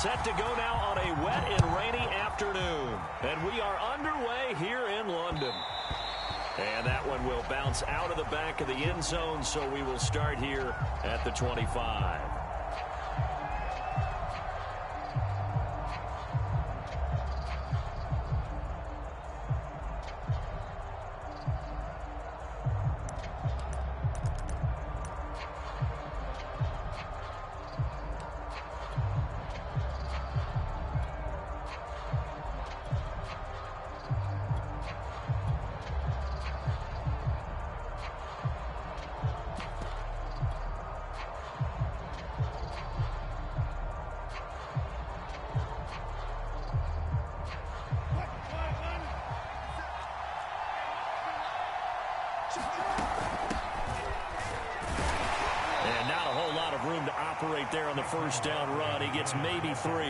set to go now on a wet and rainy afternoon. And we are underway here in London. And that one will bounce out of the back of the end zone, so we will start here at the 25. And not a whole lot of room to operate there on the first down run. He gets maybe 3.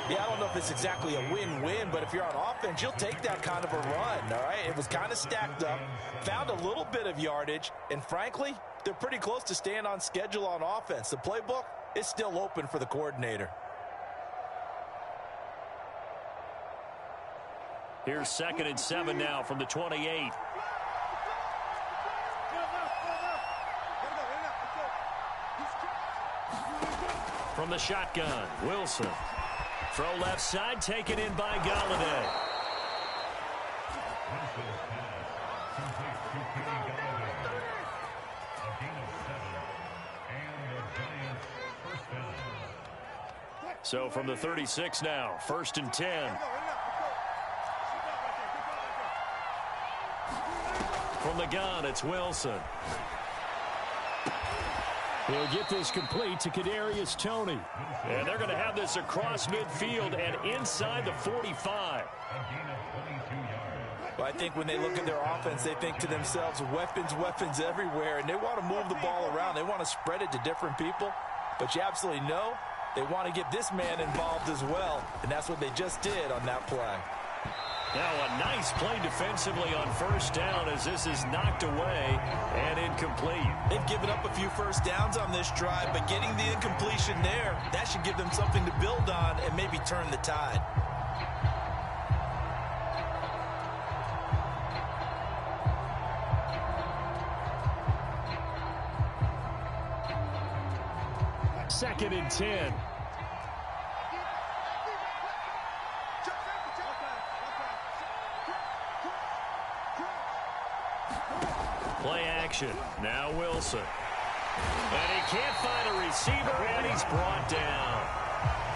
Yeah, I don't know if it's exactly a win-win, but if you're on offense, you'll take that kind of a run, all right? It was kind of stacked up, found a little bit of yardage, and frankly, they're pretty close to staying on schedule on offense. The playbook is still open for the coordinator. Here's 2nd and 7 now from the 28. From the shotgun, Wilson. Throw left side, taken in by Galladay. So from the 36 now, 1st and 10. From the gun, it's Wilson. He'll get this complete to Kadarius Toney. And they're going to have this across midfield and inside the 45. Well, I think when they look at their offense, they think to themselves, weapons, weapons everywhere, and they want to move the ball around. They want to spread it to different people. But you absolutely know they want to get this man involved as well, and that's what they just did on that play. Now a nice play defensively on first down as this is knocked away and incomplete. They've given up a few first downs on this drive, but getting the incompletion there, that should give them something to build on and maybe turn the tide. Second and 10. Play action. Now Wilson. And he can't find a receiver, and he's brought down.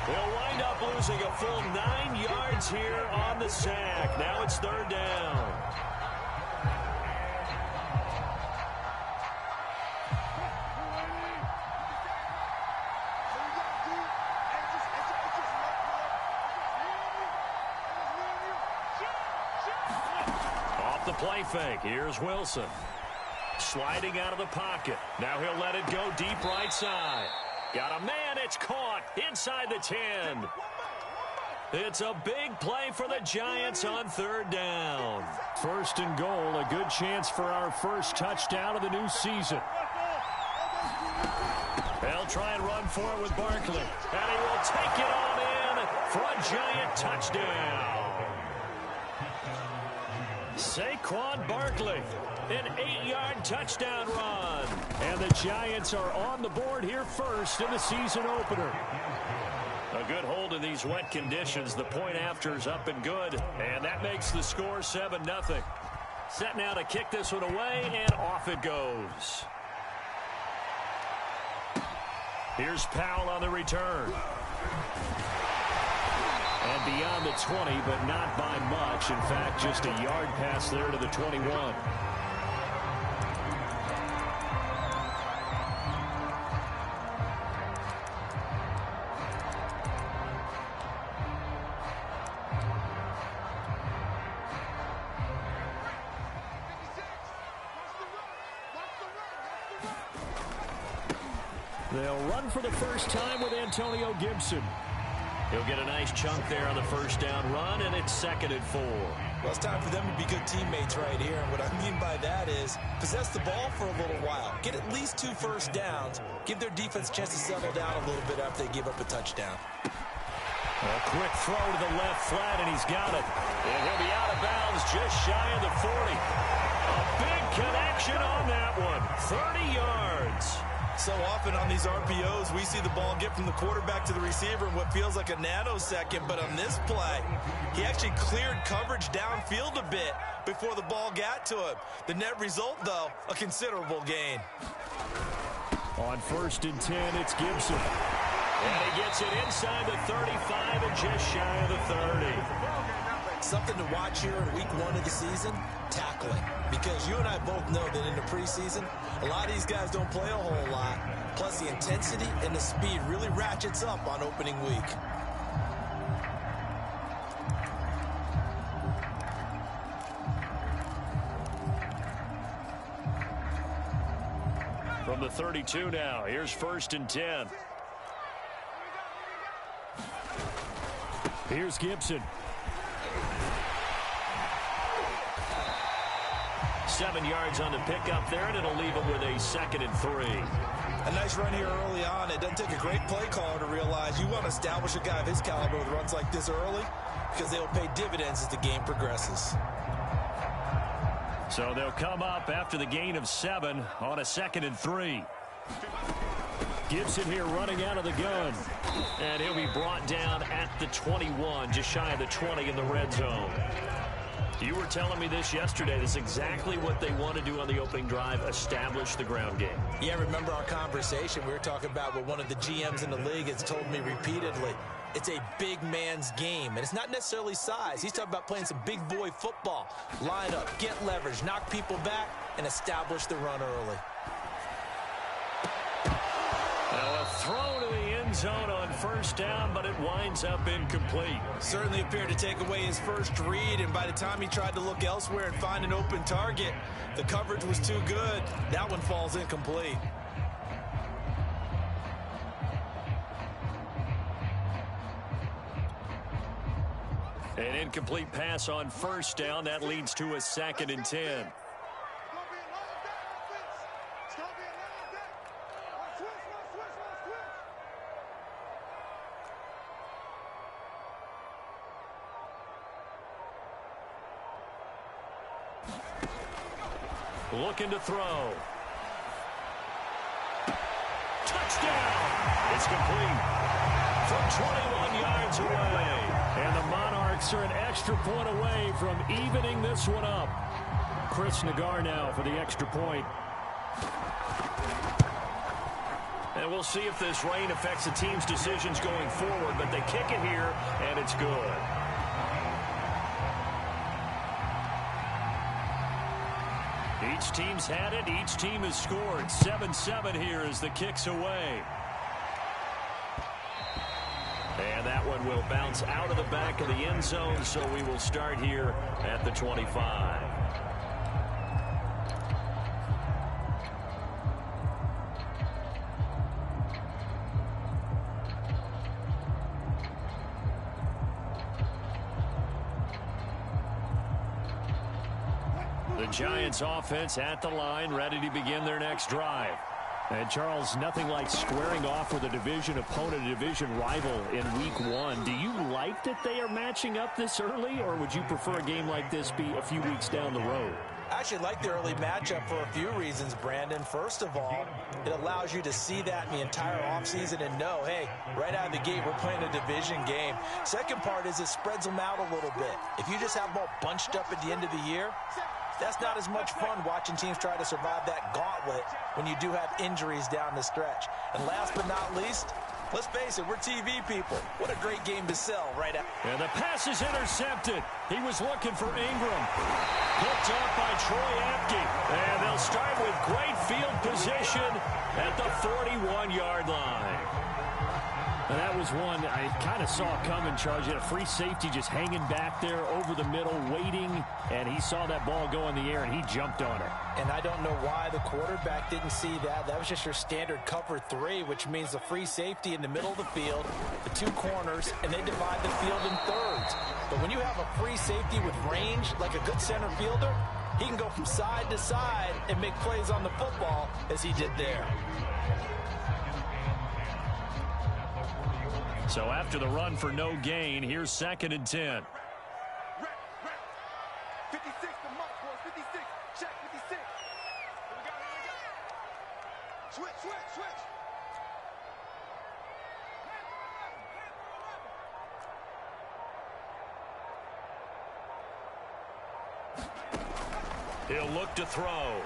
He'll wind up losing a full 9 yards here on the sack. Now it's 3rd down. Off the play fake. Here's Wilson. Sliding out of the pocket. Now he'll let it go deep right side. Got a man. It's caught inside the 10. It's a big play for the Giants on 3rd down. 1st and goal. A good chance for our first touchdown of the new season. They'll try and run for it with Barkley. And he will take it on in for a Giant touchdown. Saquon Barkley, an 8-yard touchdown run. And the Giants are on the board here first in the season opener. A good hold in these wet conditions. The point after is up and good. And that makes the score 7-0. Set now to kick this one away, and off it goes. Here's Powell on the return. And beyond the 20, but not by much. In fact, just a yard pass there to the 21. They'll run for the first time with Antonio Gibson. He'll get a nice chunk there on the first down run, and it's 2nd and 4. Well, it's time for them to be good teammates right here. And what I mean by that is possess the ball for a little while. Get at least 2 first downs. Give their defense a chance to settle down a little bit after they give up a touchdown. A quick throw to the left flat, and he's got it. And he'll be out of bounds just shy of the 40. A big connection on that one. 30 yards. So often on these RPOs, we see the ball get from the quarterback to the receiver in what feels like a nanosecond. But on this play, he actually cleared coverage downfield a bit before the ball got to him. The net result, though, a considerable gain. On 1st and 10, it's Gibson. And he gets it inside the 35 and just shy of the 30. Something to watch here in week 1 of the season, tackling. Because you and I both know that in the preseason, a lot of these guys don't play a whole lot. Plus the intensity and the speed really ratchets up on opening week. From the 32 now, here's 1st and 10. Here's Gibson. 7 yards on the pickup there, and it'll leave him with a 2nd and 3. A nice run here early on. It doesn't take a great play caller to realize you want to establish a guy of his caliber with runs like this early because they will pay dividends as the game progresses. So they'll come up after the gain of 7 on a 2nd and 3. Gibson here running out of the gun. And he'll be brought down at the 21, just shy of the 20 in the red zone. You were telling me this yesterday. This is exactly what they want to do on the opening drive, establish the ground game. Yeah, remember our conversation. We were talking about what one of the GMs in the league has told me repeatedly. It's a big man's game, and it's not necessarily size. He's talking about playing some big boy football. Line up, get leverage, knock people back, and establish the run early. Now a throw to the end zone on 1st down, but it winds up incomplete. Certainly appeared to take away his first read, and by the time he tried to look elsewhere and find an open target, the coverage was too good. That one falls incomplete. An incomplete pass on 1st down. That leads to a 2nd and 10. Looking to throw. Touchdown! It's complete from 21 yards away. And the Monarchs are an extra point away from evening this one up. Chris Nagar now for the extra point. And we'll see if this rain affects the team's decisions going forward, but they kick it here, and it's good. Each team's had it. Each team has scored. 7-7 here as the kick's away. And that one will bounce out of the back of the end zone, so we will start here at the 25. The Giants offense at the line, ready to begin their next drive. And Charles, nothing like squaring off with a division opponent, a division rival in week 1. Do you like that they are matching up this early, or would you prefer a game like this be a few weeks down the road? I actually like the early matchup for a few reasons, Brandon. First of all, it allows you to see that in the entire offseason and know, hey, right out of the gate, we're playing a division game. Second part is it spreads them out a little bit. If you just have them all bunched up at the end of the year, that's not as much fun watching teams try to survive that gauntlet when you do have injuries down the stretch. And last but not least, let's face it, we're TV people. What a great game to sell right out. And the pass is intercepted. He was looking for Ingram. Picked up by Troy Apke. And they'll start with great field position at the 41-yard line. And that was one I kind of saw coming, Charles. You had a free safety just hanging back there over the middle, waiting, and he saw that ball go in the air, and he jumped on it. And I don't know why the quarterback didn't see that. That was just your standard cover 3, which means the free safety in the middle of the field, the 2 corners, and they divide the field in thirds. But when you have a free safety with range, like a good center fielder, he can go from side to side and make plays on the football as he did there. So after the run for no gain, here's 2nd and 10. 56 to Monk, boys. 56. Check 56. Here we go. Switch. He'll look to throw.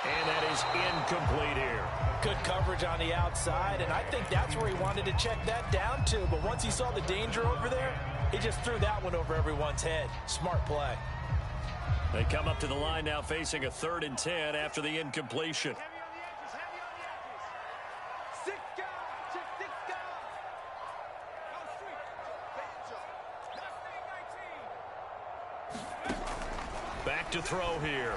And that is incomplete here. Good coverage on the outside, and I think that's where he wanted to check that down to. But once he saw the danger over there, he just threw that one over everyone's head. Smart play. They come up to the line now facing a 3rd and 10 after the incompletion. Heavy on the edges. 6 guys. Check 6 guys. Go street. Banjo. Back to throw here.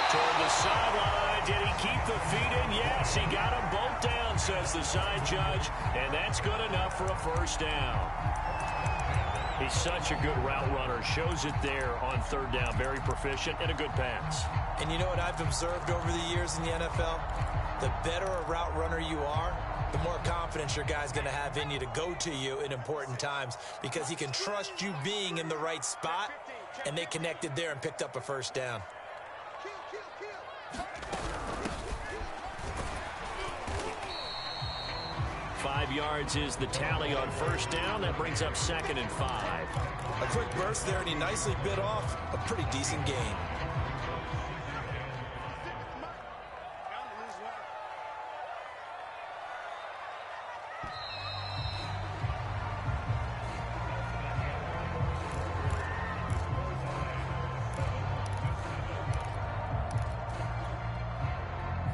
Toward the sideline. Did he keep the feet in? Yes, he got them both down, says the side judge. And that's good enough for a 1st down. He's such a good route runner. Shows it there on 3rd down. Very proficient and a good pass. And you know what I've observed over the years in the NFL? The better a route runner you are, the more confidence your guy's going to have in you to go to you in important times because he can trust you being in the right spot, and they connected there and picked up a 1st down. 5 yards is the tally on 1st down. That brings up 2nd and 5. A quick burst there, and he nicely bit off a pretty decent gain.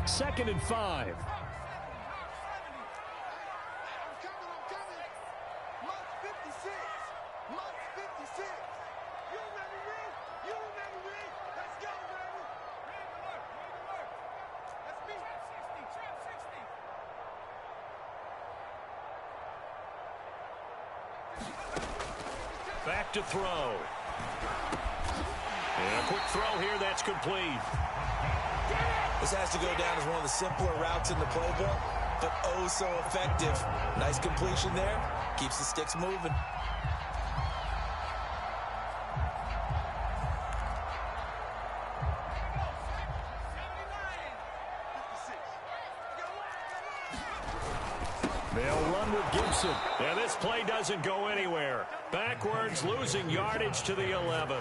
Second and 5. Back to throw. And a quick throw here, that's complete. This has to go down as one of the simpler routes in the playbook, but oh so effective. Nice completion there. Keeps the sticks moving. They'll run with Gibson. And this play doesn't go anywhere. Backwards, losing yardage to the 11th.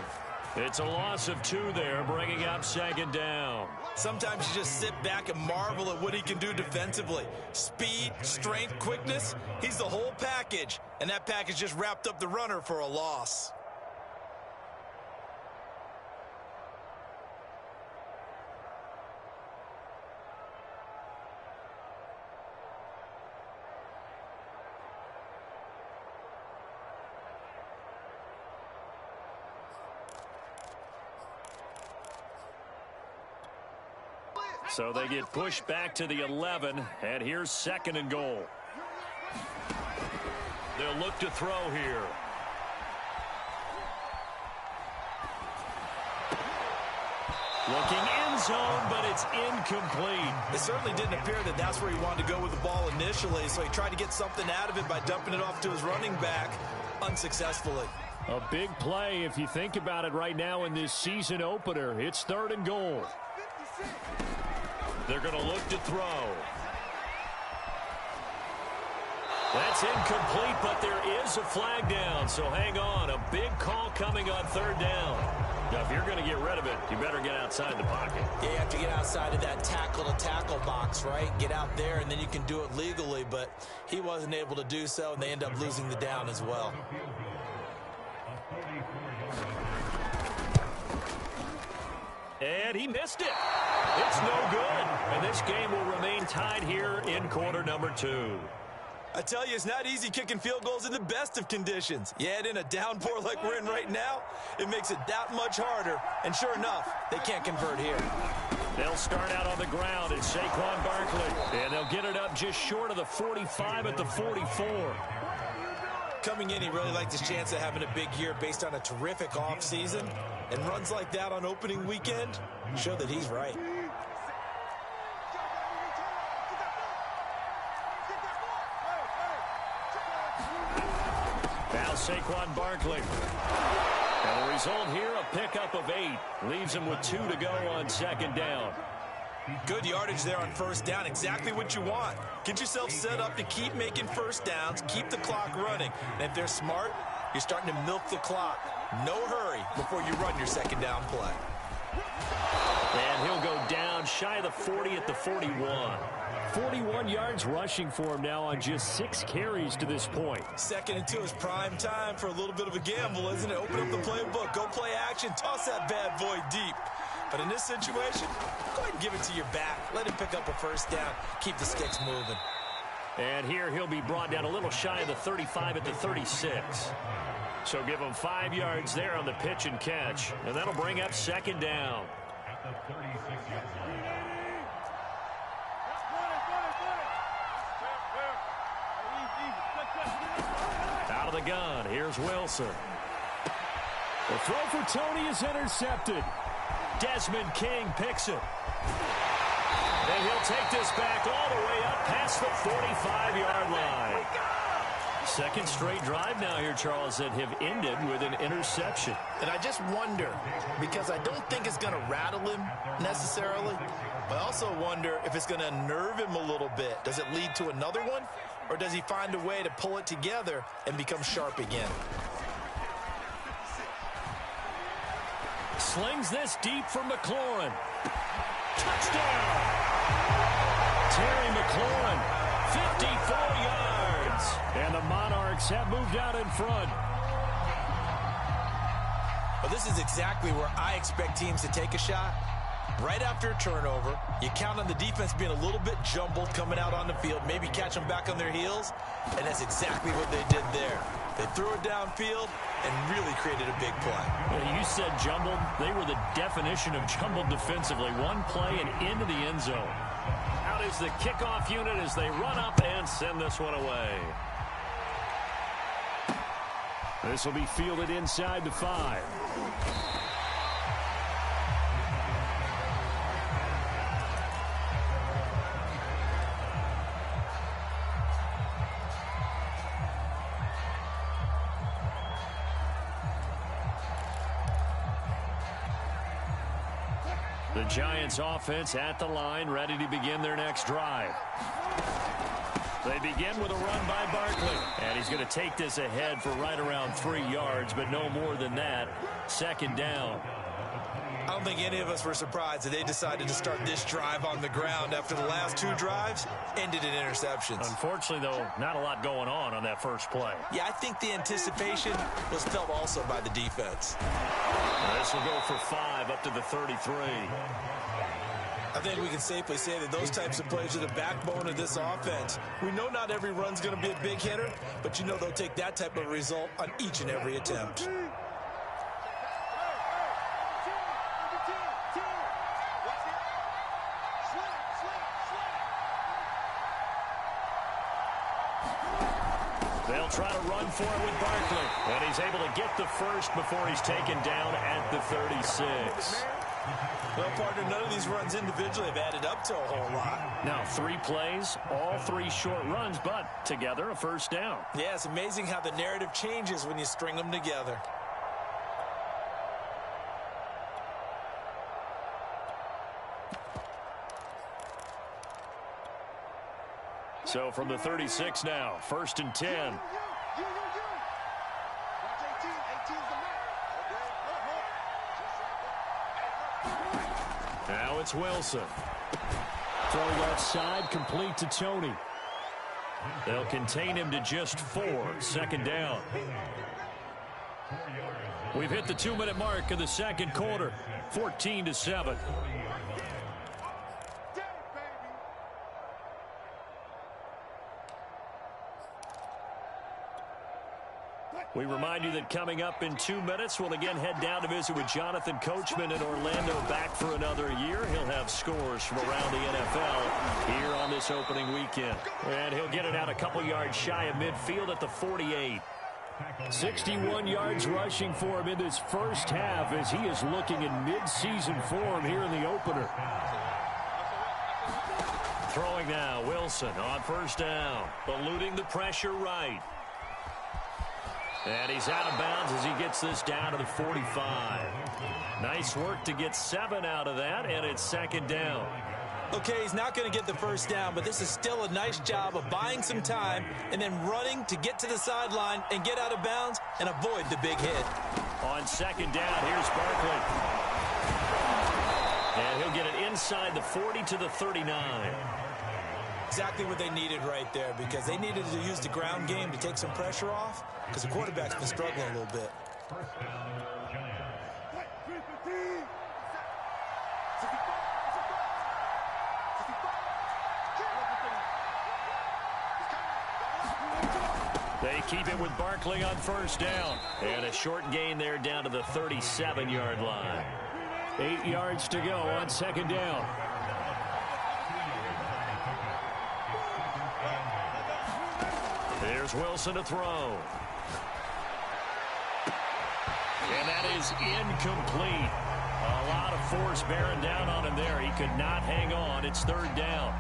It's a loss of 2 there, bringing up 2nd down. Sometimes you just sit back and marvel at what he can do defensively. Speed, strength, quickness, he's the whole package. And that package just wrapped up the runner for a loss. So they get pushed back to the 11, and here's 2nd and goal. They'll look to throw here. Looking end zone, but it's incomplete. It certainly didn't appear that that's where he wanted to go with the ball initially, so he tried to get something out of it by dumping it off to his running back unsuccessfully. A big play if you think about it right now in this season opener. It's 3rd and goal. They're going to look to throw. That's incomplete, but there is a flag down, so hang on. A big call coming on 3rd down. Now, if you're going to get rid of it, you better get outside the pocket. Yeah, you have to get outside of that tackle-to-tackle box, right? Get out there, and then you can do it legally, but he wasn't able to do so, and they end up losing the down as well. And he missed it. It's no good. And this game will remain tied here in quarter number 2. I tell you, it's not easy kicking field goals in the best of conditions. Yet in a downpour like we're in right now, it makes it that much harder. And sure enough, they can't convert here. They'll start out on the ground. It's Saquon Barkley. And they'll get it up just short of the 45 at the 44. Coming in, he really liked his chance of having a big year based on a terrific offseason. And runs like that on opening weekend show that he's right. Now Saquon Barkley. And the result here, a pickup of 8. Leaves him with 2 to go on second down. Good yardage there on first down. Exactly what you want. Get yourself set up to keep making first downs, keep the clock running. And if they're smart, you're starting to milk the clock. No hurry before you run your second down play. And he'll go down shy of the 40 at the 41. 41 yards rushing for him now on just 6 carries to this point. 2nd and 2 is prime time for a little bit of a gamble, isn't it? Open up the playbook, go play action, toss that bad boy deep. But in this situation, go ahead and give it to your back. Let him pick up a first down. Keep the sticks moving. And here he'll be brought down a little shy of the 35 at the 36. So give him 5 yards there on the pitch and catch. And that'll bring up second down. Out of the gun, here's Wilson. The throw for Tony is intercepted. Desmond King picks it. And he'll take this back all the way up past the 45-yard line. Second straight drive now here, Charles, that have ended with an interception. And I just wonder, because I don't think it's going to rattle him necessarily, but I also wonder if it's going to unnerve him a little bit. Does it lead to another one, or does he find a way to pull it together and become sharp again? Slings this deep for McLaurin. Touchdown! Terry McLaurin, 54 yards. And the Monarchs have moved out in front. Well, this is exactly where I expect teams to take a shot. Right after a turnover, you count on the defense being a little bit jumbled coming out on the field, maybe catch them back on their heels, and that's exactly what they did there. They threw it downfield and really created a big play. Well, you said jumbled. They were the definition of jumbled defensively. One play and into the end zone. Out is the kickoff unit as they run up and send this one away. This will be fielded inside the 5. The Giants offense at the line, ready to begin their next drive. They begin with a run by Barkley. And he's going to take this ahead for right around 3 yards, but no more than that. Second down. I don't think any of us were surprised that they decided to start this drive on the ground after the last 2 drives ended in interceptions. Unfortunately, though, not a lot going on that first play. Yeah, I think the anticipation was felt also by the defense. This will go for 5 up to the 33. I think we can safely say that those types of plays are the backbone of this offense. We know not every run's going to be a big hitter, but you know they'll take that type of result on each and every attempt. They'll try to run for it with Barkley. And he's able to get the first before he's taken down at the 36. Well, partner, none of these runs individually have added up to a whole lot. Now 3 plays, all 3 short runs, but together a first down. Yeah, it's amazing how the narrative changes when you string them together. So from the 36 now, 1st and 10. Now it's Wilson. Throw left side, complete to Tony. They'll contain him to just 4. Second down. We've hit the 2-minute mark of the second quarter. 14-7. We remind you that coming up in 2 minutes, we'll again head down to visit with Jonathan Coachman in Orlando, back for another year. He'll have scores from around the NFL here on this opening weekend. And he'll get it out a couple yards shy of midfield at the 48. 61 yards rushing for him in this first half as he is looking in mid-season form here in the opener. Throwing now, Wilson on first down, eluding the pressure right. And he's out of bounds as he gets this down to the 45. Nice work to get 7 out of that, and it's second down. Okay, he's not going to get the first down, but this is still a nice job of buying some time and then running to get to the sideline and get out of bounds and avoid the big hit. On second down, here's Barkley. And he'll get it inside the 40 to the 39. Exactly what they needed right there, because they needed to use the ground game to take some pressure off, because the quarterback's been struggling a little bit. They keep it with Barkley on first down. And a short gain there down to the 37-yard line. 8 yards to go on second down. Here's Wilson to throw. And that is incomplete. A lot of force bearing down on him there. He could not hang on. It's third down.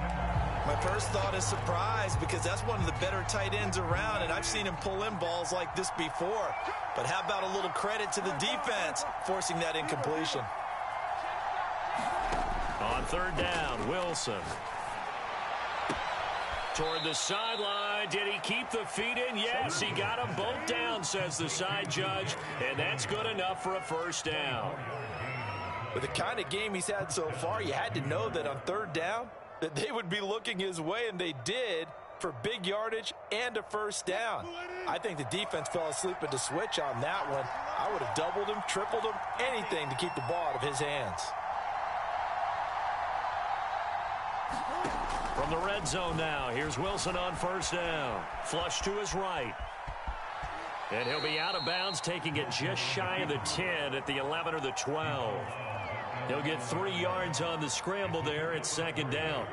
My first thought is surprise, because that's one of the better tight ends around, and I've seen him pull in balls like this before. But how about a little credit to the defense forcing that incompletion? On third down, Wilson. Toward the sideline. Did he keep the feet in? Yes, he got them both down, says the side judge. And that's good enough for a first down. With the kind of game he's had so far, you had to know that on third down, that they would be looking his way, and they did, for big yardage and a first down. I think the defense fell asleep at the switch on that one. I would have doubled him, tripled him, anything to keep the ball out of his hands. From the red zone now, here's Wilson on first down. Flush to his right. And he'll be out of bounds, taking it just shy of the 10 at the 11 or the 12. He'll get 3 yards on the scramble there at second down.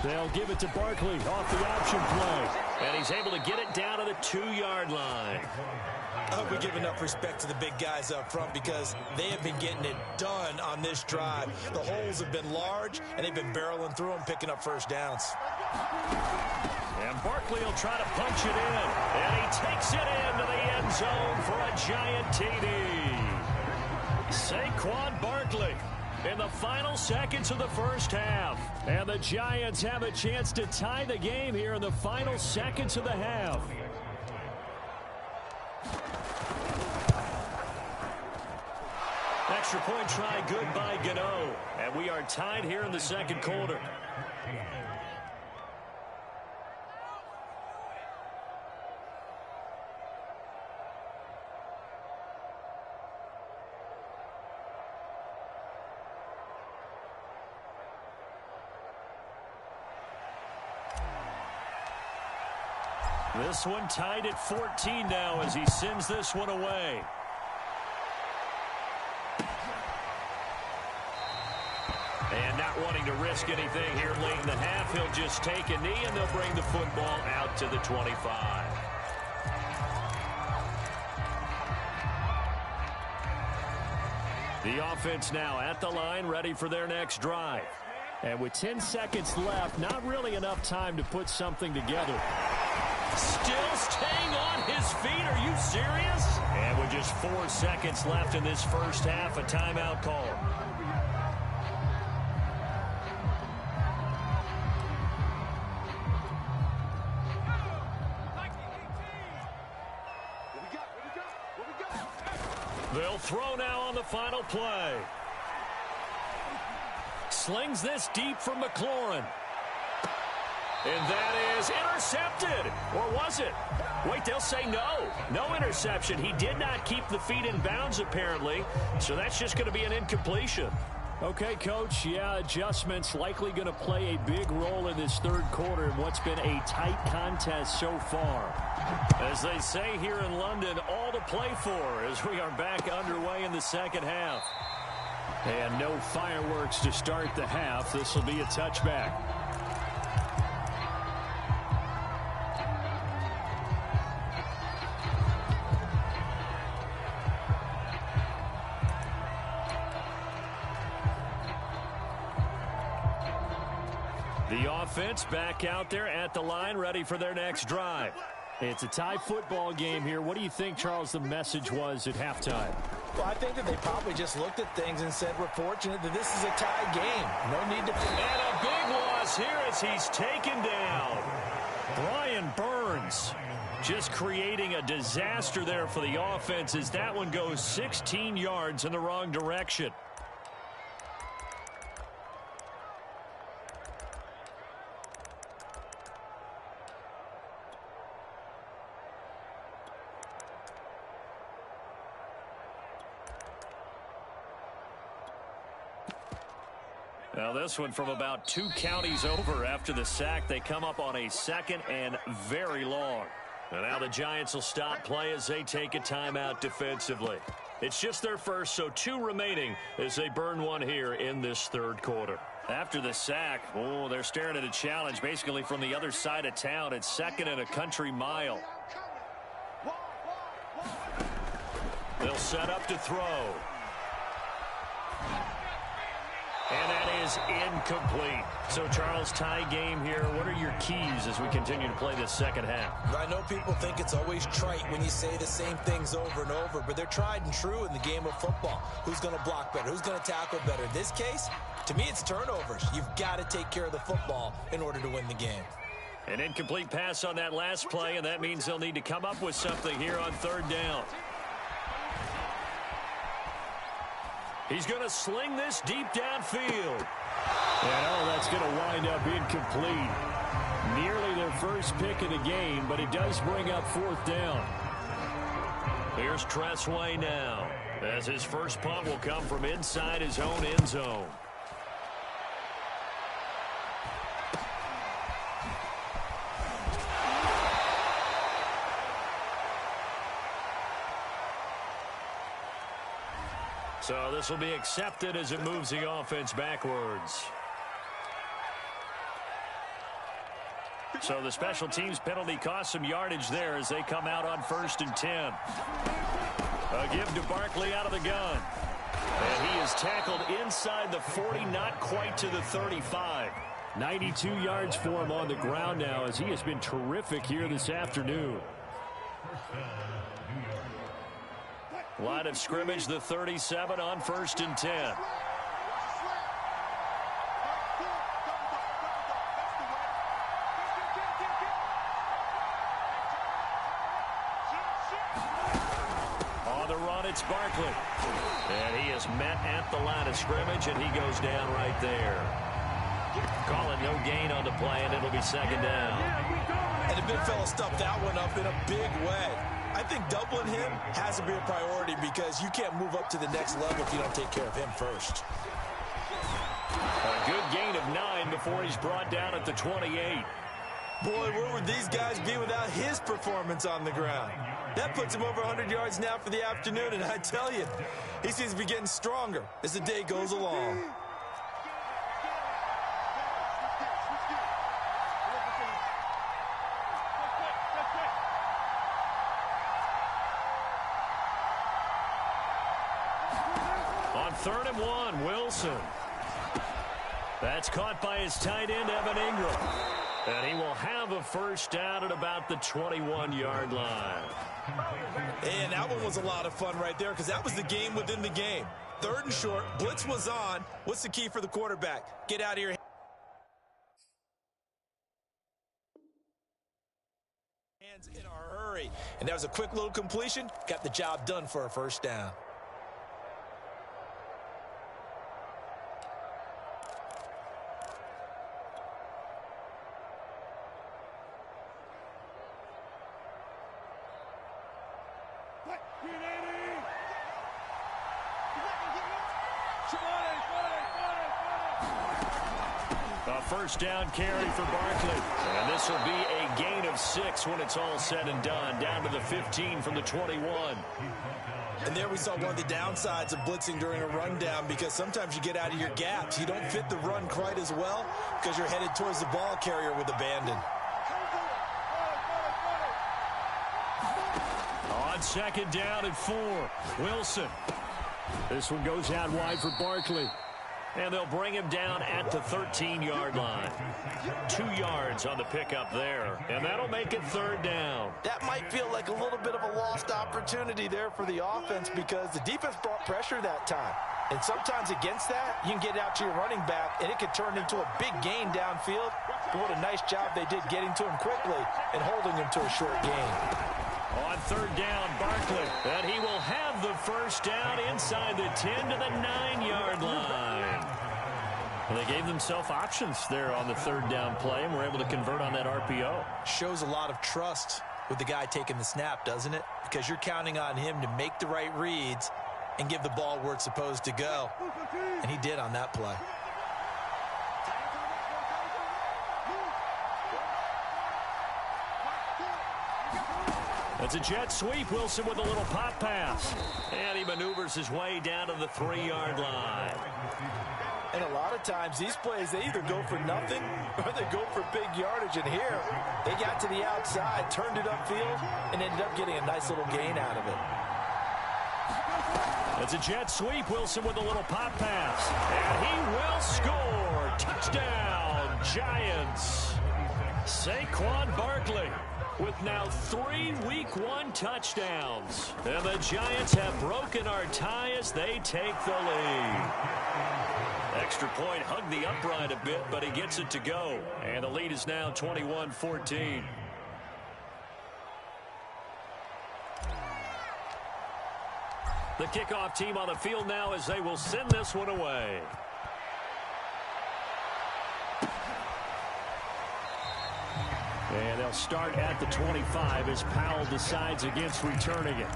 They'll give it to Barkley off the option play. And he's able to get it down to the 2-yard line. I hope we give enough respect to the big guys up front, because they have been getting it done on this drive. The holes have been large, and they've been barreling through them, picking up first downs. And Barkley will try to punch it in. And he takes it into the end zone for a giant TD. Saquon Barkley in the final seconds of the first half. And the Giants have a chance to tie the game here in the final seconds of the half. Extra point try good by Gano. And we are tied here in the second quarter. This one tied at 14 now as he sends this one away. And not wanting to risk anything here late in the half, he'll just take a knee and they'll bring the football out to the 25. The offense now at the line, ready for their next drive. And with 10 seconds left, not really enough time to put something together. Still staying on his feet. Are you serious? And with just 4 seconds left in this first half, a timeout call. They'll throw now on the final play. slings this deep from McLaurin. And that is intercepted. Or was it? Wait, they'll say no. No interception. He did not keep the feet in bounds, apparently. So that's just going to be an incompletion. Okay, Coach, yeah, adjustments likely going to play a big role in this third quarter in what's been a tight contest so far. As they say here in London, all to play for as we are back underway in the second half. And no fireworks to start the half. This will be a touchback. The offense back out there at the line, ready for their next drive. It's a tie football game here. What do you think, Charles, the message was at halftime? Well, I think that they probably just looked at things and said, we're fortunate that this is a tie game. No need to... And a big loss here as he's taken down. Brian Burns just creating a disaster there for the offense as that one goes 16 yards in the wrong direction. Now this one from about 2 counties over after the sack. They come up on a 2nd and very long. And now the Giants will stop play as they take a timeout defensively. It's just their first, so 2 remaining as they burn one here in this third quarter. After the sack, oh, they're staring at a challenge basically from the other side of town. It's 2nd and a country mile. They'll set up to throw. And that is incomplete. So, Charles, tie game here. What are your keys as we continue to play this second half? I know people think it's always trite when you say the same things over and over, but they're tried and true in the game of football. Who's going to block better? Who's going to tackle better? In this case, to me, it's turnovers. You've got to take care of the football in order to win the game. An incomplete pass on that last play, and that means they'll need to come up with something here on 3rd down. He's going to sling this deep downfield. And, oh, that's going to wind up incomplete. Nearly their first pick of the game, but it does bring up 4th down. Here's Tressway now, as his first punt will come from inside his own end zone. So this will be accepted as it moves the offense backwards. So the special teams penalty cost some yardage there as they come out on 1st and 10. A give to Barkley out of the gun. And he is tackled inside the 40, not quite to the 35. 92 yards for him on the ground now as he has been terrific here this afternoon. Line of scrimmage, the 37 on 1st and 10. On the run, it's Barkley. And he is met at the line of scrimmage, and he goes down right there. Calling no gain on the play, and it'll be 2nd down. And the big fella stuffed that one up in a big way. I think doubling him has to be a priority because you can't move up to the next level if you don't take care of him first. A good gain of 9 before he's brought down at the 28. Boy, where would these guys be without his performance on the ground? That puts him over 100 yards now for the afternoon, and I tell you, he seems to be getting stronger as the day goes along. On 3rd and 1, Wilson. That's caught by his tight end, Evan Ingram. And he will have a first down at about the 21-yard line. And that one was a lot of fun right there because that was the game within the game. 3rd and short, blitz was on. What's the key for the quarterback? Get out of your hands in a hurry. And that was a quick little completion. Got the job done for a first down. A first down carry for Barkley. And this will be a gain of 6 when it's all said and done. Down to the 15 from the 21. And there we saw one of the downsides of blitzing during a rundown, because sometimes you get out of your gaps. You don't fit the run quite as well because you're headed towards the ball carrier with abandon. On second down and 4, Wilson. This one goes out wide for Barkley. And they'll bring him down at the 13-yard line. 2 yards on the pickup there. And that'll make it third down. That might feel like a little bit of a lost opportunity there for the offense, because the defense brought pressure that time. And sometimes against that, you can get out to your running back, and it could turn into a big gain downfield. But what a nice job they did getting to him quickly and holding him to a short gain. On third down, Barkley. And he will have the first down inside the 10 to the 9-yard line. Well, they gave themselves options there on the third down play, and were able to convert on that RPO. Shows a lot of trust with the guy taking the snap, doesn't it? Because you're counting on him to make the right reads and give the ball where it's supposed to go. And he did on that play. It's a jet sweep. Wilson with a little pop pass. And he maneuvers his way down to the 3-yard line. And a lot of times these plays, they either go for nothing or they go for big yardage. And here, they got to the outside, turned it upfield, and ended up getting a nice little gain out of it. It's a jet sweep. Wilson with a little pop pass. And he will score. Touchdown, Giants. Saquon Barkley with now 3 Week 1 touchdowns. And the Giants have broken our tie as they take the lead. Extra point hugged the upright a bit, but he gets it to go. And the lead is now 21-14. The kickoff team on the field now as they will send this one away. And they'll start at the 25 as Powell decides against returning it.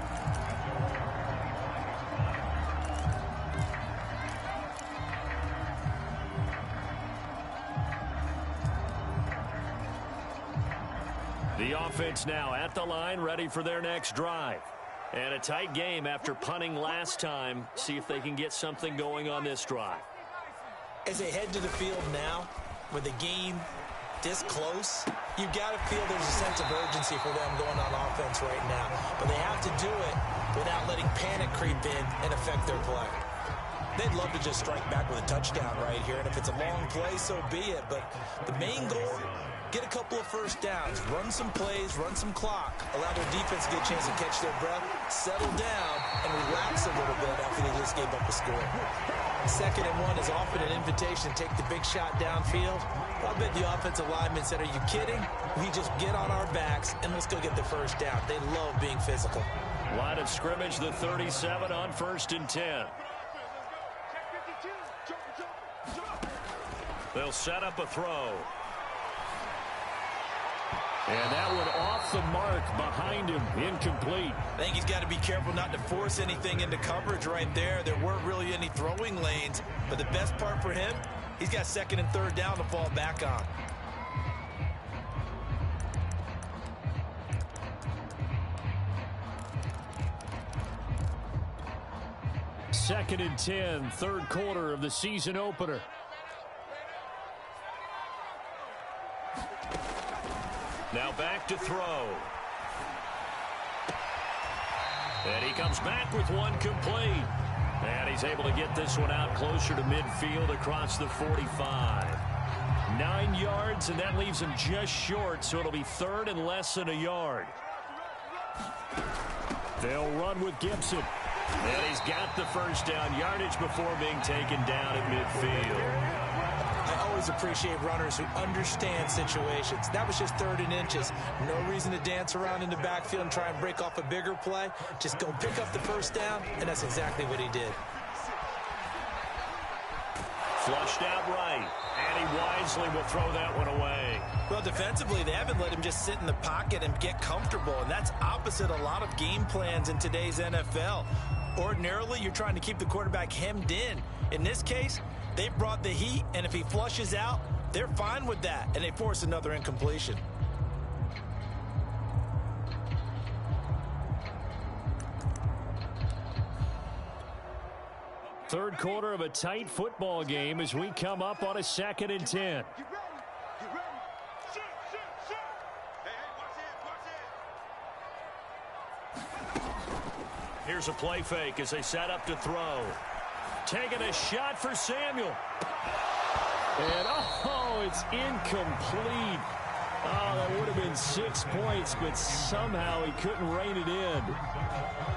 The offense now at the line, ready for their next drive. And a tight game after punting last time. See if they can get something going on this drive. As they head to the field now, with the game this close, you've got to feel there's a sense of urgency for them going on offense right now. But they have to do it without letting panic creep in and affect their play. They'd love to just strike back with a touchdown right here, and if it's a long play, so be it. But the main goal, get a couple of first downs, run some plays, run some clock, allow their defense to get a chance to catch their breath, settle down, and relax a little bit after they just gave up a score. 2nd and 1 is often an invitation to take the big shot downfield. I bet the offensive lineman said, are you kidding? We just get on our backs and let's go get the first down. They love being physical. Line of scrimmage, the 37 on 1st and 10. They'll set up a throw. And that one off the mark behind him, incomplete. I think he's got to be careful not to force anything into coverage right there. There weren't really any throwing lanes, but the best part for him, he's got 2nd and 3rd down to fall back on. Second and 10, 3rd quarter of the season opener. Now back to throw. And he comes back with one complete. And he's able to get this one out closer to midfield across the 45. 9 yards, and that leaves him just short, so it'll be 3rd and less than a yard. They'll run with Gibson. And he's got the first down yardage before being taken down at midfield. I always appreciate runners who understand situations. That was just 3rd and inches. No reason to dance around in the backfield and try and break off a bigger play. Just go pick up the first down, and that's exactly what he did. Flushed out right. And he wisely will throw that one away. Well, defensively, they haven't let him just sit in the pocket and get comfortable, and that's opposite a lot of game plans in today's NFL. Ordinarily, you're trying to keep the quarterback hemmed in. In this case, they brought the heat, and if he flushes out, they're fine with that, and they force another incompletion. Third quarter of a tight football game as we come up on a 2nd and 10. Get ready. Get ready. Shoot, shoot, shoot. Hey, watch it. Here's a play fake as they set up to throw. Taking a shot for Samuel. And, oh, it's incomplete. Oh, that would have been 6 points, but somehow he couldn't rein it in.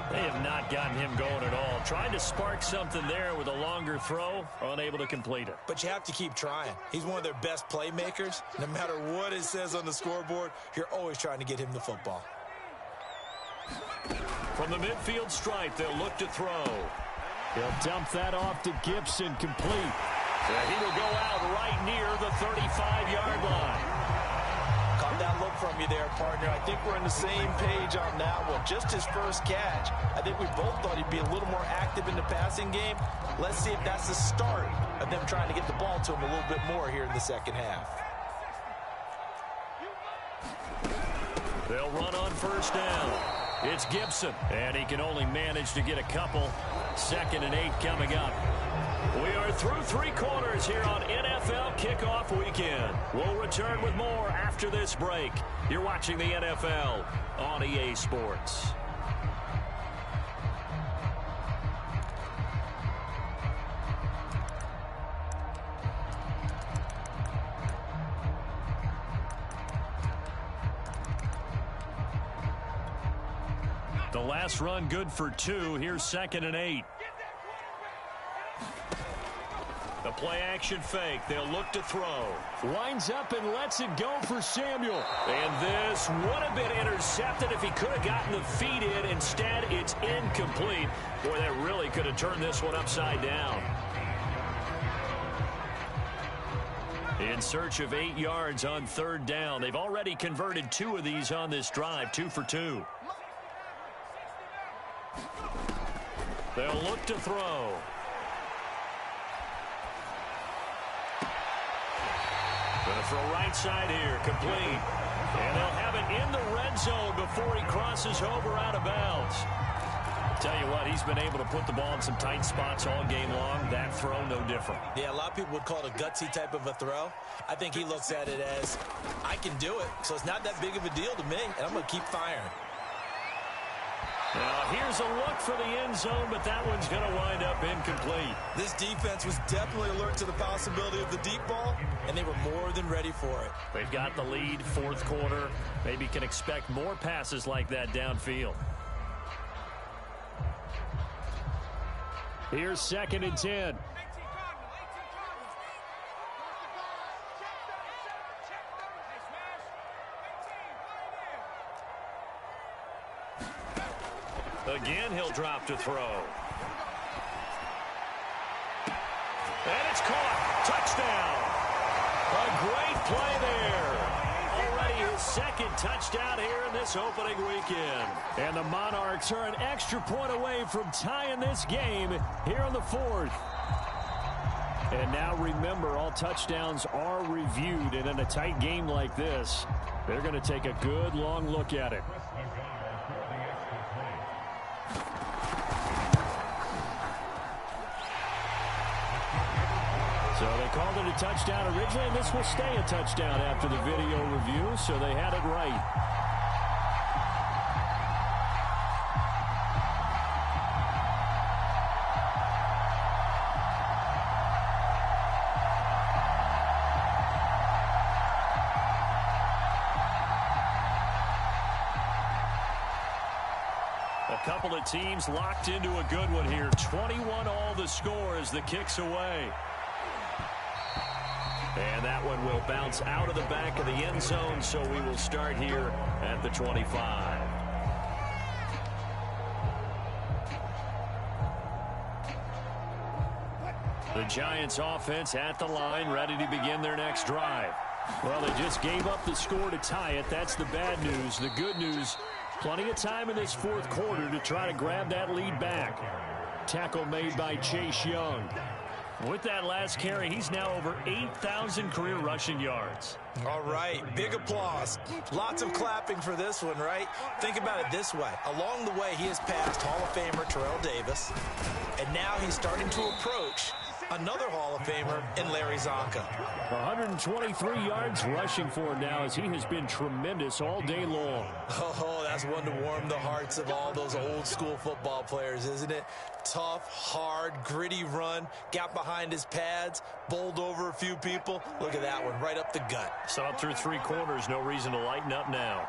They have not gotten him going at all. Tried to spark something there with a longer throw, unable to complete it. But you have to keep trying. He's one of their best playmakers. No matter what it says on the scoreboard, you're always trying to get him the football. From the midfield stripe, they'll look to throw. He'll dump that off to Gibson, complete. And he will go out right near the 35-yard line. Caught that look from you there, partner. I think we're on the same page on that one. Just his first catch. I think we both thought he'd be a little more active in the passing game. Let's see if that's the start of them trying to get the ball to him a little bit more here in the second half. They'll run on first down. It's Gibson, and he can only manage to get a couple. 2nd and 8 coming up. We are through 3 quarters here on NFL Kickoff Weekend. We'll return with more after this break. You're watching the NFL on EA Sports. The last run good for 2. Here's 2nd and 8. The play-action fake. They'll look to throw. Winds up and lets it go for Samuel. And this would have been intercepted if he could have gotten the feet in. Instead, it's incomplete. Boy, that really could have turned this one upside down. In search of 8 yards on 3rd down. They've already converted 2 of these on this drive. 2 for 2. They'll look to throw. Going to throw right side here, complete. And they'll have it in the red zone before he crosses over out of bounds. Tell you what, he's been able to put the ball in some tight spots all game long. That throw, no different. Yeah, a lot of people would call it a gutsy type of a throw. I think he looks at it as, I can do it, so it's not that big of a deal to me, and I'm going to keep firing. Now, here's a look for the end zone, but that one's going to wind up incomplete. This defense was definitely alert to the possibility of the deep ball, and they were more than ready for it. They've got the lead, 4th quarter. Maybe can expect more passes like that downfield. Here's 2nd and 10. Again, he'll drop to throw. And it's caught. Touchdown. A great play there. Already his 2nd touchdown here in this opening weekend. And the Monarchs are an extra point away from tying this game here in the 4th. And now remember, all touchdowns are reviewed. And in a tight game like this, they're going to take a good long look at it. So they called it a touchdown originally, and this will stay a touchdown after the video review, so they had it right. A couple of teams locked into a good one here. 21 all the score as the kick's away. And that one will bounce out of the back of the end zone, so we will start here at the 25. The Giants offense at the line, ready to begin their next drive. Well, they just gave up the score to tie it. That's the bad news. The good news, plenty of time in this fourth quarter to try to grab that lead back. Tackle made by Chase Young. With that last carry, he's now over 8,000 career rushing yards. All right, big applause. Lots of clapping for this one, right? Think about it this way. Along the way, he has passed Hall of Famer Terrell Davis, and now he's starting to approach another Hall of Famer in Larry Zonka. 123 yards rushing for him now as he has been tremendous all day long. Oh, that's one to warm the hearts of all those old school football players, isn't it? Tough, hard, gritty run, got behind his pads, bowled over a few people. Look at that one, right up the gut. Saw it through three quarters, no reason to lighten up now.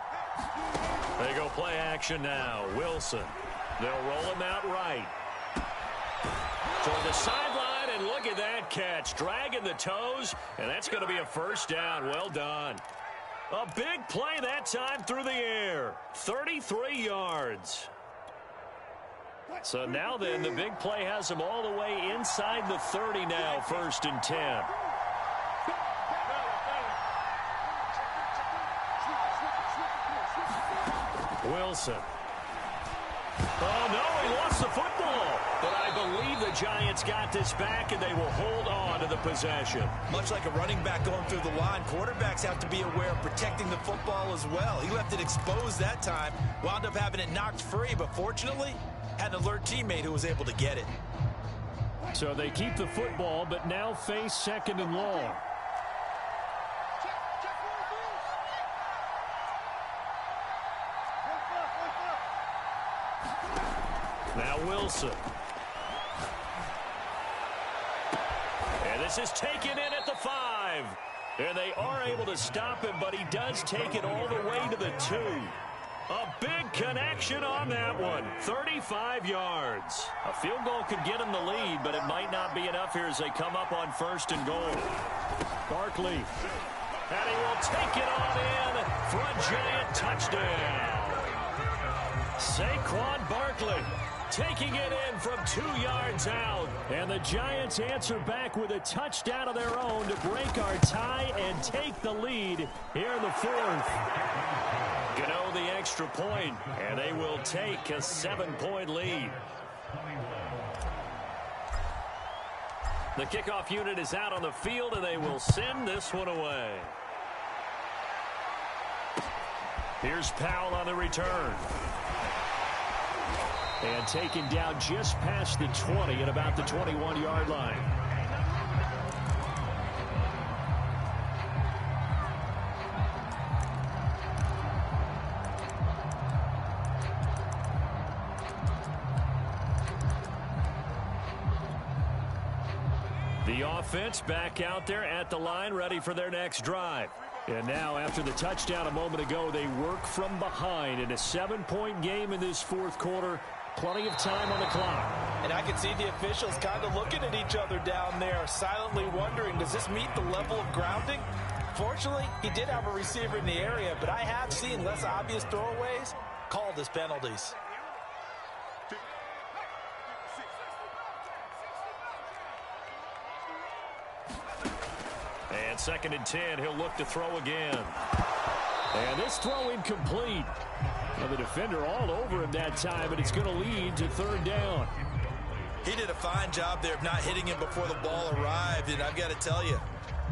They go play action now. Wilson. They'll roll him out right. Toward the sideline, and look at that catch. Dragging the toes, and that's going to be a first down. Well done. A big play that time through the air. 33 yards. So now then, the big play has him all the way inside the 30 now, 1st and 10. Wilson. Oh, no, he lost the football. But I believe the Giants got this back, and they will hold on to the possession. Much like a running back going through the line, quarterbacks have to be aware of protecting the football as well. He left it exposed that time, wound up having it knocked free, but fortunately, had an alert teammate who was able to get it. So they keep the football, but now face 2nd and long. Now Wilson. And this is taken in at the 5. And they are able to stop him, but he does take it all the way to the 2. A big connection on that one. 35 yards. A field goal could get him the lead, but it might not be enough here as they come up on 1st and goal. Barkley. And he will take it on in for a Giant touchdown. Saquon Barkley taking it in from 2 yards out. And the Giants answer back with a touchdown of their own to break our tie and take the lead here in the 4th. Gano the extra point, and they will take a 7-point lead. The kickoff unit is out on the field, and they will send this one away. Here's Powell on the return. And taken down just past the 20 at about the 21-yard line. The offense back out there at the line, ready for their next drive. And now, after the touchdown a moment ago, they work from behind in a 7-point game in this 4th quarter. Plenty of time on the clock. And I can see the officials kind of looking at each other down there, silently wondering, does this meet the level of grounding? Fortunately, he did have a receiver in the area, but I have seen less obvious throwaways called as penalties. And 2nd and 10, he'll look to throw again. And this throw incomplete. Well, the defender all over him that time, and it's going to lead to 3rd down. He did a fine job there of not hitting him before the ball arrived, and I've got to tell you,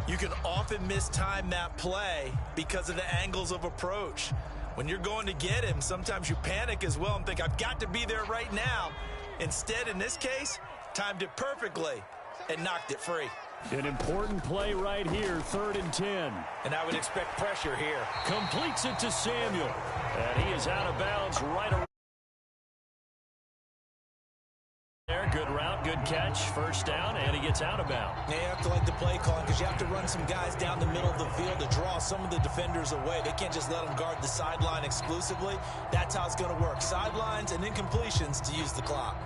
you can often mistime that play because of the angles of approach. When you're going to get him, sometimes you panic as well and think, I've got to be there right now. Instead, in this case, timed it perfectly and knocked it free. An important play right here, 3rd and 10. And I would expect pressure here. Completes it to Samuel. And he is out of bounds right around there. Good route, good catch, 1st down, and he gets out of bounds. Yeah, you have to like the play calling because you have to run some guys down the middle of the field to draw some of the defenders away. They can't just let them guard the sideline exclusively. That's how it's going to work. Sidelines and incompletions to use the clock.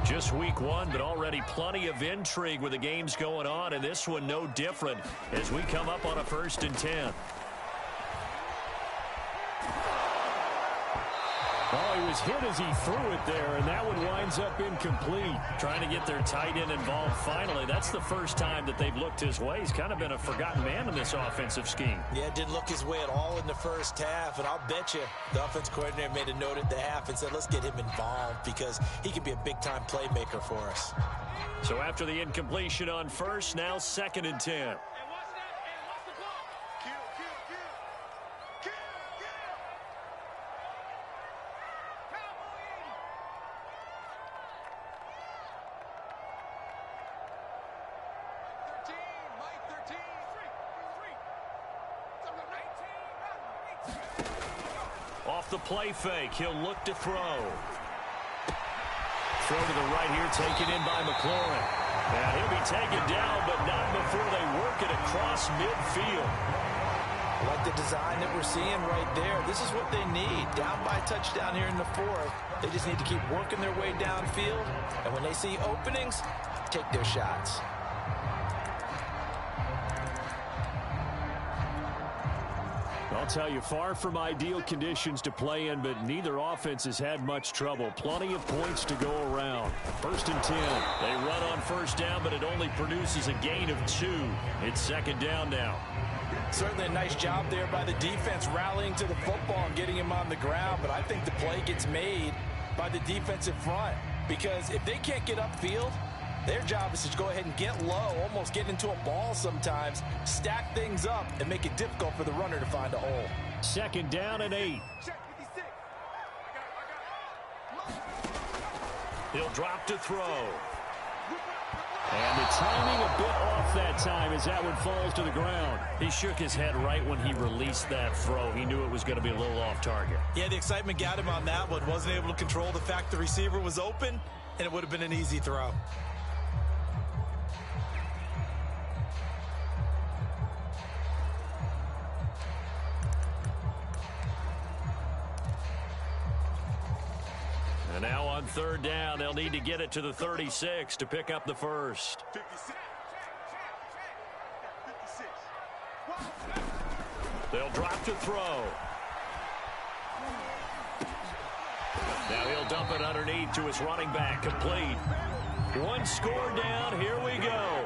Just week 1, but already plenty of intrigue with the games going on, and this one no different as we come up on a 1st and 10. Oh, he was hit as he threw it there, and that one winds up incomplete. Trying to get their tight end involved finally. That's the first time that they've looked his way. He's kind of been a forgotten man in this offensive scheme. Yeah, didn't look his way at all in the first half, and I'll bet you the offense coordinator made a note at the half and said, let's get him involved because he could be a big-time playmaker for us. So after the incompletion on first, now 2nd and 10. Off the play fake, he'll look to throw. Throw to the right here, taken in by McLaurin. And he'll be taken down, but not before they work it across midfield. I like the design that we're seeing right there. This is what they need. Down by a touchdown here in the 4th. They just need to keep working their way downfield. And when they see openings, take their shots. I'll tell you, far from ideal conditions to play in, but neither offense has had much trouble. Plenty of points to go around. 1st and 10. They run on first down, but it only produces a gain of 2. It's 2nd down now. Certainly a nice job there by the defense rallying to the football and getting him on the ground, but I think the play gets made by the defensive front because if they can't get upfield, their job is to go ahead and get low, almost get into a ball sometimes, stack things up, and make it difficult for the runner to find a hole. 2nd down and 8. He'll drop to throw. And the timing a bit off that time as that one falls to the ground. He shook his head right when he released that throw. He knew it was going to be a little off target. Yeah, the excitement got him on that one. Wasn't able to control the fact the receiver was open, and it would have been an easy throw. And now on 3rd down, they'll need to get it to the 36 to pick up the first. 56. They'll drop to throw. Now he'll dump it underneath to his running back, complete. One score down, here we go.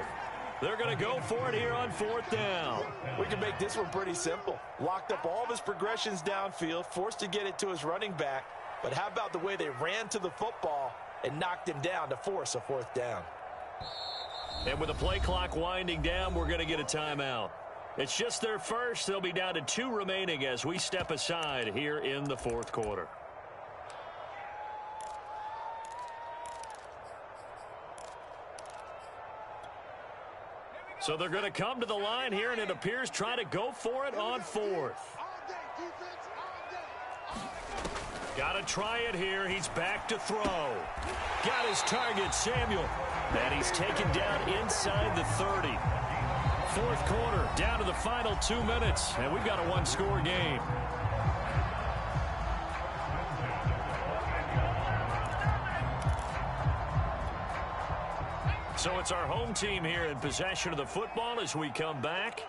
They're going to go for it here on 4th down. We can make this one pretty simple. Locked up all of his progressions downfield, forced to get it to his running back. But how about the way they ran to the football and knocked him down to force a 4th down? And with the play clock winding down, we're going to get a timeout. It's just their first. They'll be down to 2 remaining as we step aside here in the 4th quarter. So they're going to come to the line here, and it appears try to go for it on 4th. Got to try it here. He's back to throw. Got his target, Samuel. And he's taken down inside the 30. 4th quarter, down to the final 2 minutes. And we've got a 1-score game. So it's our home team here in possession of the football as we come back.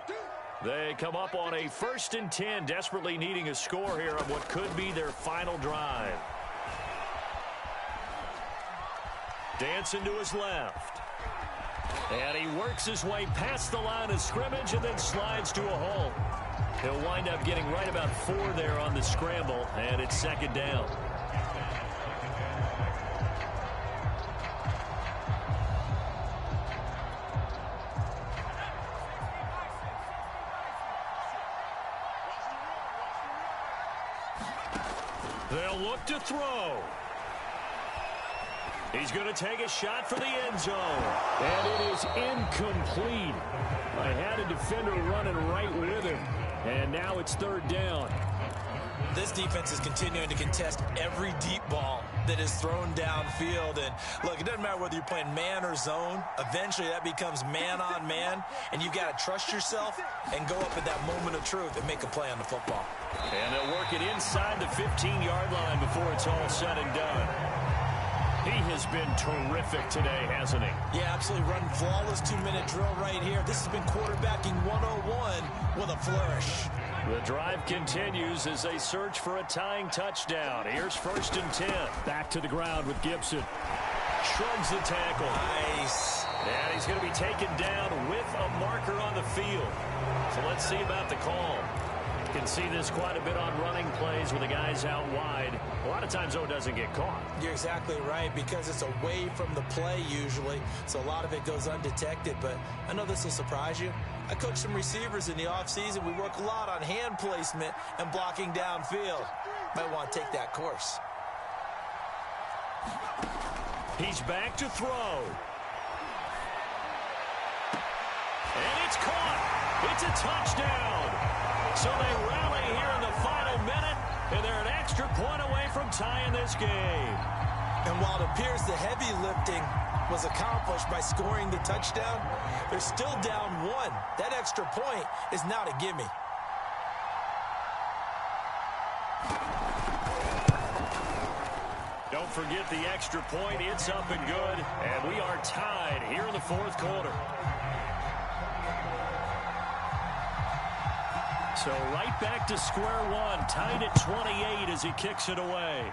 They come up on a 1st and 10, desperately needing a score here on what could be their final drive. Dancing to his left. And he works his way past the line of scrimmage and then slides to a hole. He'll wind up getting right about 4 there on the scramble, and it's 2nd down. They'll look to throw. He's going to take a shot for the end zone. And it is incomplete. I had a defender running right with him. And now it's 3rd down. This defense is continuing to contest every deep ball that is thrown downfield. And look, it doesn't matter whether you're playing man or zone. Eventually that becomes man on man. And you've got to trust yourself and go up at that moment of truth and make a play on the football. And they'll work it inside the 15-yard line before it's all said and done. He has been terrific today, hasn't he? Yeah, absolutely. Running flawless 2-minute drill right here. This has been quarterbacking 101 with a flourish. The drive continues as they search for a tying touchdown. Here's 1st and 10. Back to the ground with Gibson. Shrugs the tackle. Nice. And he's going to be taken down with a marker on the field. So let's see about the call. You can see this quite a bit on running plays when the guy's out wide. A lot of times, though, it doesn't get caught. You're exactly right, because it's away from the play usually, so a lot of it goes undetected. But I know this will surprise you. I coach some receivers in the offseason. We work a lot on hand placement and blocking downfield. Might want to take that course. He's back to throw. And it's caught. It's a touchdown. So they rally here in the final minute, and they're an extra point away from tying this game. And while it appears the heavy lifting was accomplished by scoring the touchdown, they're still down 1. That extra point is not a gimme. Don't forget the extra point. It's up and good, and we are tied here in the 4th quarter. So right back to square one, tied at 28 as he kicks it away.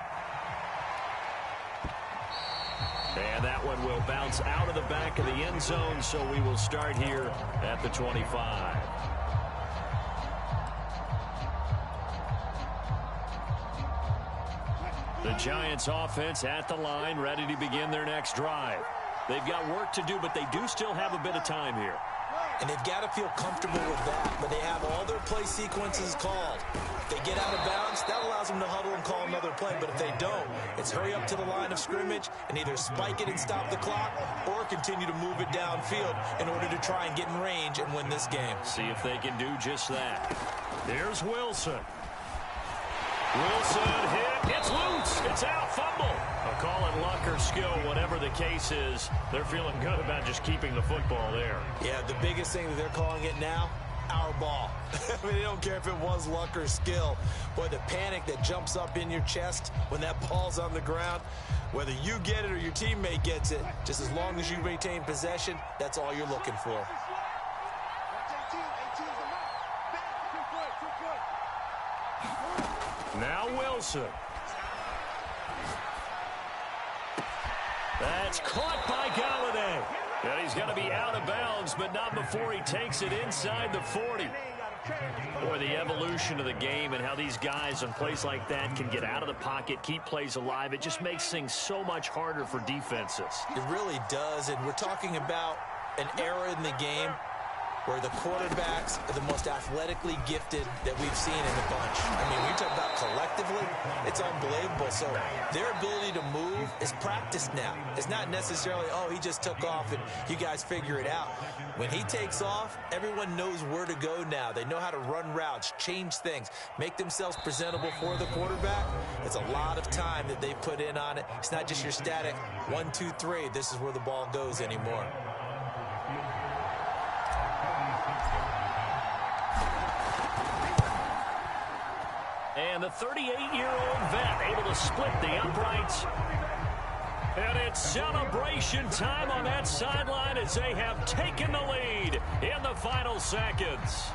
And that one will bounce out of the back of the end zone, so we will start here at the 25. The Giants offense at the line, ready to begin their next drive. They've got work to do, but they do still have a bit of time here. And they've got to feel comfortable with that, but they have all their play sequences called. If they get out of bounds, that allows them to huddle and call another play, but if they don't, it's hurry up to the line of scrimmage and either spike it and stop the clock or continue to move it downfield in order to try and get in range and win this game. See if they can do just that. Here's Wilson. Wilson hit. It's loose. It's out. Fumble. A call it luck or skill, whatever the case is. They're feeling good about just keeping the football there. Yeah, the biggest thing that they're calling it now, our ball. I mean, they don't care if it was luck or skill. Boy, the panic that jumps up in your chest when that ball's on the ground, whether you get it or your teammate gets it, just as long as you maintain possession, that's all you're looking for. Now Wilson. That's caught by Galladay. And he's going to be out of bounds, but not before he takes it inside the 40. Boy, the evolution of the game and how these guys on plays like that can get out of the pocket, keep plays alive, it just makes things so much harder for defenses. It really does, and we're talking about an era in the game where the quarterbacks are the most athletically gifted that we've seen in the bunch. I mean, when you talk about collectively, it's unbelievable. So their ability to move is practiced now. It's not necessarily, oh, he just took off and you guys figure it out. When he takes off, everyone knows where to go now. They know how to run routes, change things, make themselves presentable for the quarterback. It's a lot of time that they put in on it. It's not just your static 1, 2, 3. This is where the ball goes anymore. And the 38-year-old vet able to split the uprights. And it's celebration time on that sideline as they have taken the lead in the final seconds.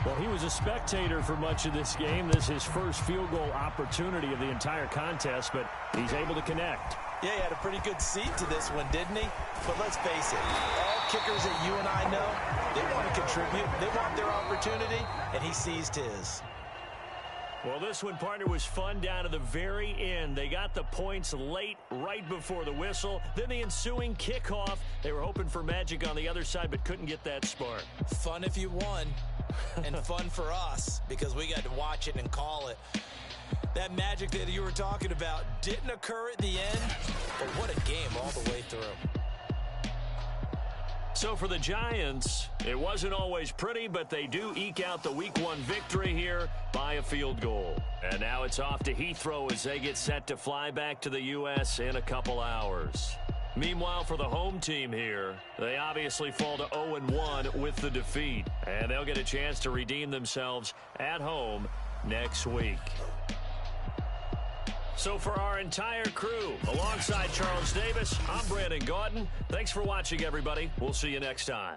Well, he was a spectator for much of this game. This is his first field goal opportunity of the entire contest, but he's able to connect. Yeah, he had a pretty good seat to this one, didn't he? But let's face it, all kickers that you and I know, they want to contribute. They want their opportunity, and he seized his. Well, this one, partner, was fun down to the very end. They got the points late, right before the whistle. Then the ensuing kickoff. They were hoping for magic on the other side, but couldn't get that spark. Fun if you won, and fun for us, because we got to watch it and call it. That magic that you were talking about didn't occur at the end, but what a game all the way through. So for the Giants, it wasn't always pretty, but they do eke out the Week 1 victory here by a field goal. And now it's off to Heathrow as they get set to fly back to the U.S. in a couple hours. Meanwhile, for the home team here, they obviously fall to 0-1 with the defeat. And they'll get a chance to redeem themselves at home next week. So for our entire crew, alongside Charles Davis, I'm Brandon Gaudin. Thanks for watching, everybody. We'll see you next time.